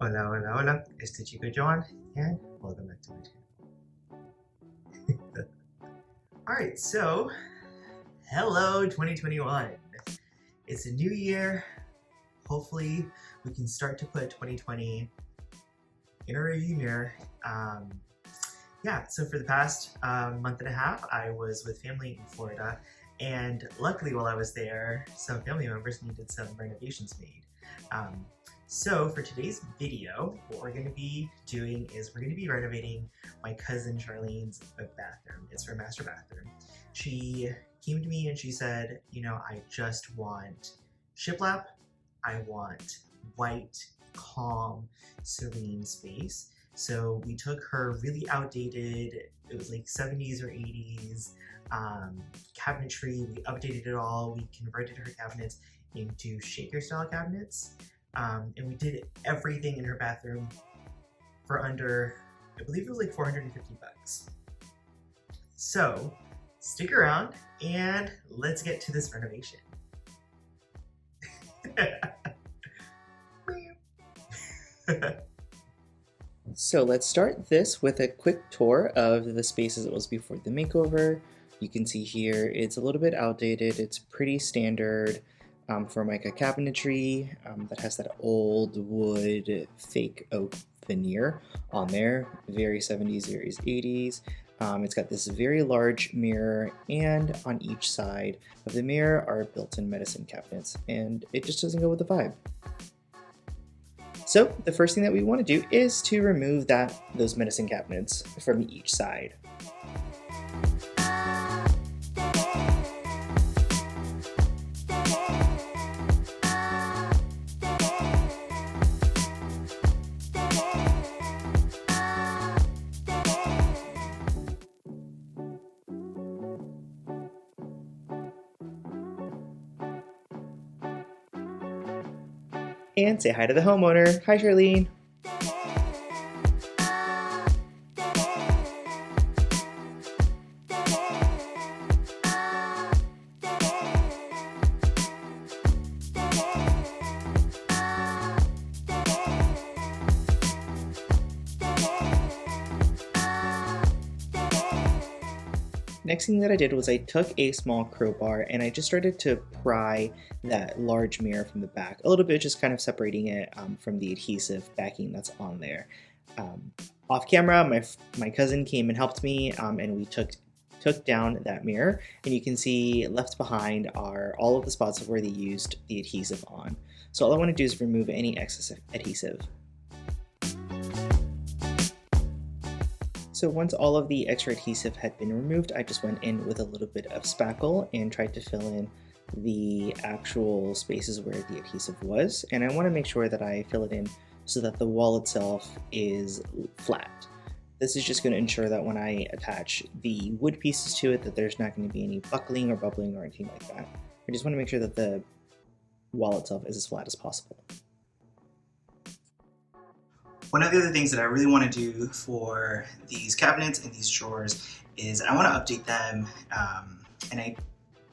Hola, hola, hola. Este chico John, and welcome back to my channel. Alright, so hello 2021. It's a new year. Hopefully, we can start to put 2020 in a review mirror. So for the past month and a half, I was with family in Florida, and luckily while I was there, some family members needed some renovations made. So for today's video, what we're going to be doing is we're going to be renovating my cousin Charlene's bathroom. It's her master bathroom. She came to me and she said, you know, I just want shiplap. I want white, calm, serene space. So we took her really outdated, it was like 70s or 80s cabinetry. We updated it all. We converted her cabinets into shaker style cabinets. And we did everything in her bathroom for under, I believe it was like 450 bucks. So stick around and let's get to this renovation. So let's start this with a quick tour of the spaces it was before the makeover. You can see here it's a little bit outdated. It's pretty standard Formica cabinetry that has that old wood fake oak veneer on there. Very 70s, very 80s. It's got this very large mirror, and on each side of the mirror are built-in medicine cabinets, and it just doesn't go with the vibe. So the first thing that we want to do is to remove those medicine cabinets from each side. And say hi to the homeowner. Hi, Sharleen. Next thing that I did was I took a small crowbar and I just started to pry that large mirror from the back a little bit, just kind of separating it from the adhesive backing that's on there. Off camera, my cousin came and helped me, and we took down that mirror, and you can see left behind are all of the spots where they used the adhesive on. So all I want to do is remove any excess adhesive. So once all of the extra adhesive had been removed, I just went in with a little bit of spackle and tried to fill in the actual spaces where the adhesive was. And I want to make sure that I fill it in so that the wall itself is flat. This is just going to ensure that when I attach the wood pieces to it, that there's not going to be any buckling or bubbling or anything like that. I just want to make sure that the wall itself is as flat as possible. One of the other things that I really want to do for these cabinets and these drawers is I want to update them, and I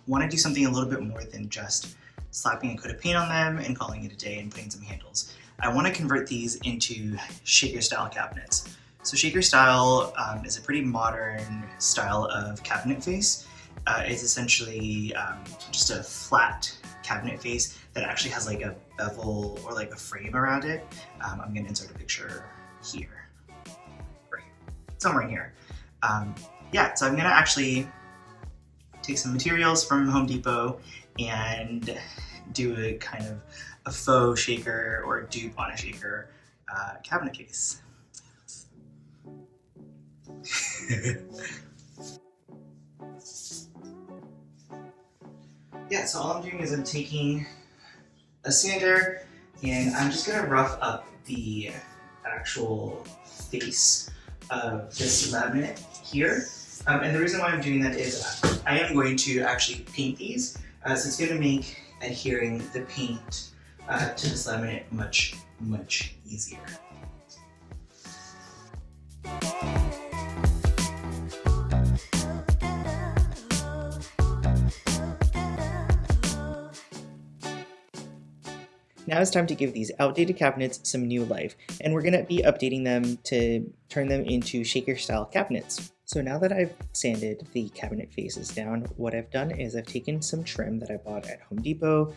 want to do something a little bit more than just slapping a coat of paint on them and calling it a day and putting some handles. I want to convert these into shaker style cabinets. So shaker style is a pretty modern style of cabinet face. It's essentially just a flat cabinet face that actually has like a bevel or like a frame around it. I'm going to insert a picture here, right here, somewhere in here. So I'm going to actually take some materials from Home Depot and do a kind of a faux shaker or a dupe on a shaker cabinet case. So all I'm doing is I'm taking a sander and I'm just gonna rough up the actual face of this laminate here. And the reason why I'm doing that is I am going to actually paint these, so it's gonna make adhering the paint to this laminate much, much easier. Now it's time to give these outdated cabinets some new life, and we're going to be updating them to turn them into shaker style cabinets. So now that I've sanded the cabinet faces down, what I've done is I've taken some trim that I bought at Home Depot,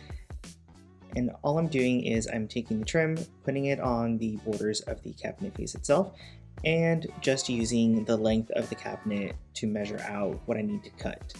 and all I'm doing is I'm taking the trim, putting it on the borders of the cabinet face itself, and just using the length of the cabinet to measure out what I need to cut.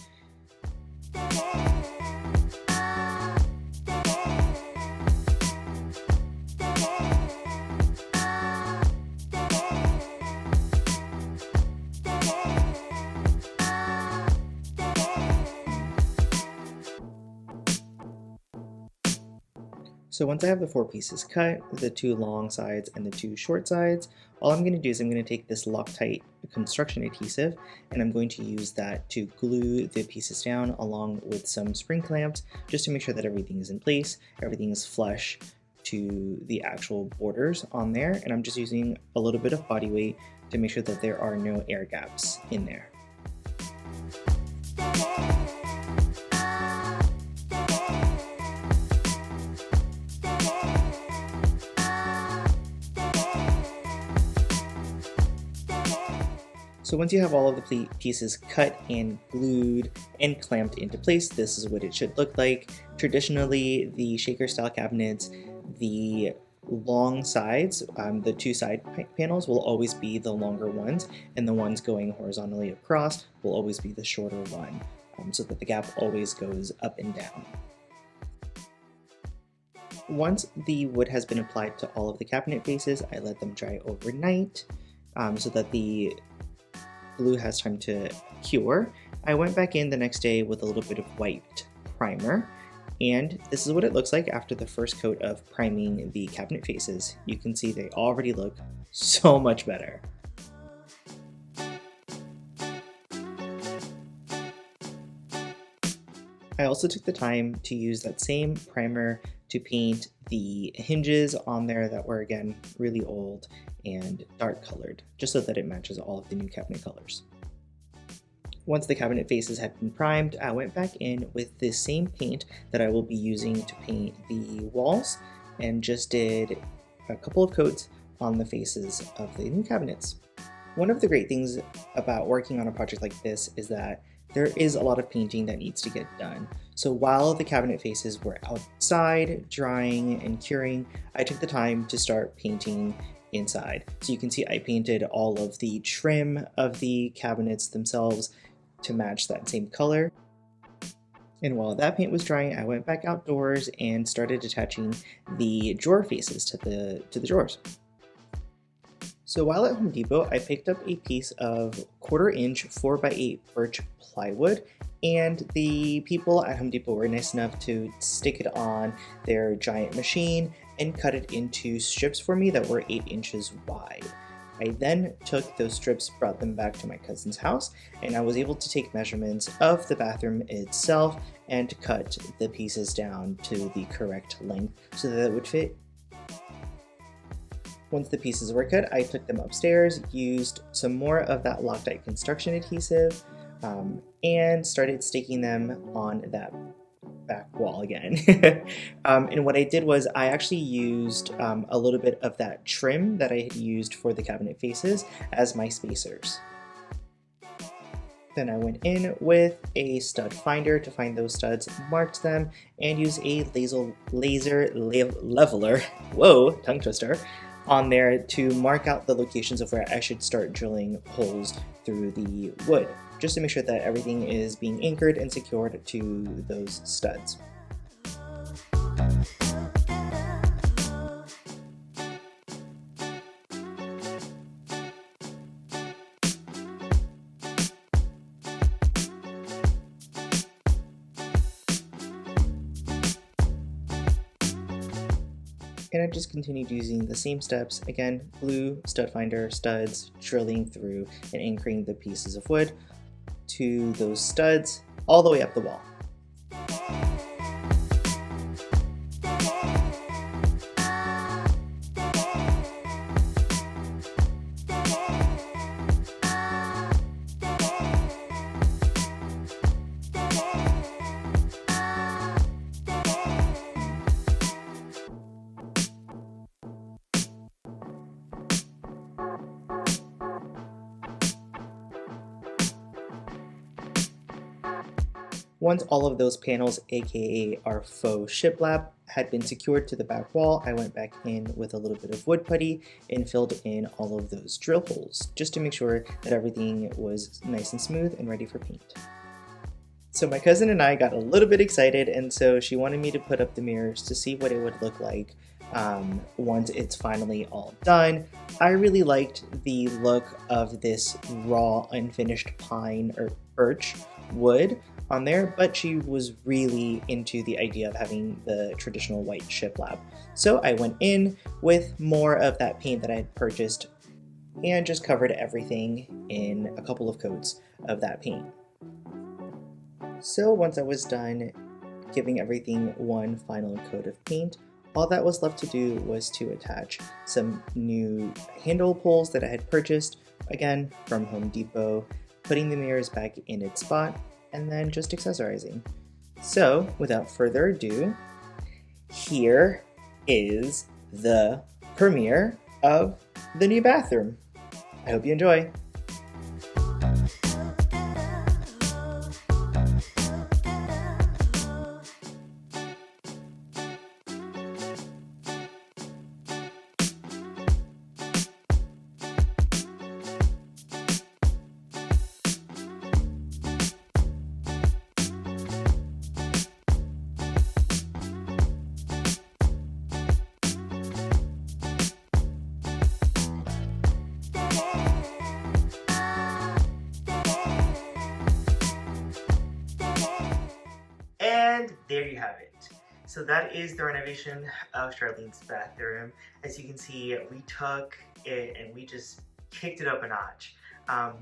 So once I have the 4 pieces cut, the 2 long sides and the 2 short sides, all I'm going to do is I'm going to take this Loctite construction adhesive and I'm going to use that to glue the pieces down along with some spring clamps just to make sure that everything is in place, everything is flush to the actual borders on there, and I'm just using a little bit of body weight to make sure that there are no air gaps in there. So once you have all of the pieces cut and glued and clamped into place, this is what it should look like. Traditionally, the shaker style cabinets, the long sides, the 2 side panels will always be the longer ones, and the ones going horizontally across will always be the shorter one, so that the gap always goes up and down. Once the wood has been applied to all of the cabinet faces, I let them dry overnight so that the glue has time to cure. I went back in the next day with a little bit of white primer, and this is what it looks like after the first coat of priming the cabinet faces. You can see they already look so much better. I also took the time to use that same primer to paint the hinges on there that were, again, really old and dark colored, just so that it matches all of the new cabinet colors. Once the cabinet faces had been primed, I went back in with this same paint that I will be using to paint the walls and just did a couple of coats on the faces of the new cabinets. One of the great things about working on a project like this is that there is a lot of painting that needs to get done. So while the cabinet faces were outside, drying and curing, I took the time to start painting inside. So you can see I painted all of the trim of the cabinets themselves to match that same color. And while that paint was drying, I went back outdoors and started attaching the drawer faces to the drawers. So while at Home Depot, I picked up a piece of 1/4 inch 4x8 birch plywood, and the people at Home Depot were nice enough to stick it on their giant machine and cut it into strips for me that were 8 inches wide. I then took those strips, brought them back to my cousin's house, and I was able to take measurements of the bathroom itself and cut the pieces down to the correct length so that it would fit. Once the pieces were cut, I took them upstairs, used some more of that Loctite construction adhesive, and started staking them on that back wall again. And what I did was I actually used a little bit of that trim that I had used for the cabinet faces as my spacers. Then I went in with a stud finder to find those studs, marked them, and use a laser leveler, whoa, tongue twister, on there to mark out the locations of where I should start drilling holes through the wood, just to make sure that everything is being anchored and secured to those studs. And I just continued using the same steps, again, glue, stud finder, studs, drilling through and anchoring the pieces of wood to those studs all the way up the wall. Once all of those panels, aka our faux shiplap, had been secured to the back wall, I went back in with a little bit of wood putty and filled in all of those drill holes, just to make sure that everything was nice and smooth and ready for paint. So my cousin and I got a little bit excited, and so she wanted me to put up the mirrors to see what it would look like once it's finally all done. I really liked the look of this raw unfinished pine or birch wood on there, but she was really into the idea of having the traditional white shiplap. So I went in with more of that paint that I had purchased and just covered everything in a couple of coats of that paint. So once I was done giving everything one final coat of paint, all that was left to do was to attach some new handle poles that I had purchased, again from Home Depot, putting the mirrors back in its spot, and then just accessorizing. So without further ado, here is the premiere of the new bathroom. I hope you enjoy. And there you have it. So that is the renovation of Sharleen's bathroom. As you can see, we took it and we just kicked it up a notch.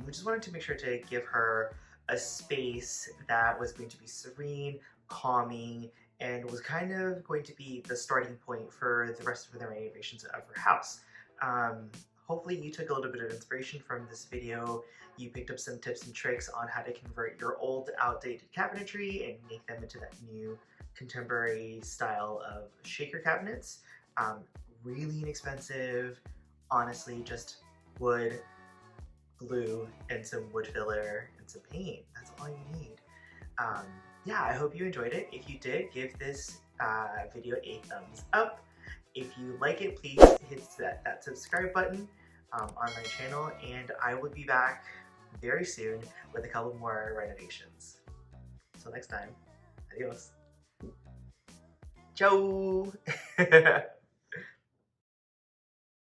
We just wanted to make sure to give her a space that was going to be serene, calming, and was kind of going to be the starting point for the rest of the renovations of her house. Hopefully you took a little bit of inspiration from this video. You picked up some tips and tricks on how to convert your old, outdated cabinetry and make them into that new contemporary style of shaker cabinets. Really inexpensive, honestly, just wood, glue, and some wood filler and some paint. That's all you need. Yeah, I hope you enjoyed it. If you did, give this video a thumbs up. If you like it, please hit that subscribe button on my channel, and I will be back very soon with a couple more renovations. Till next time, adios. Ciao!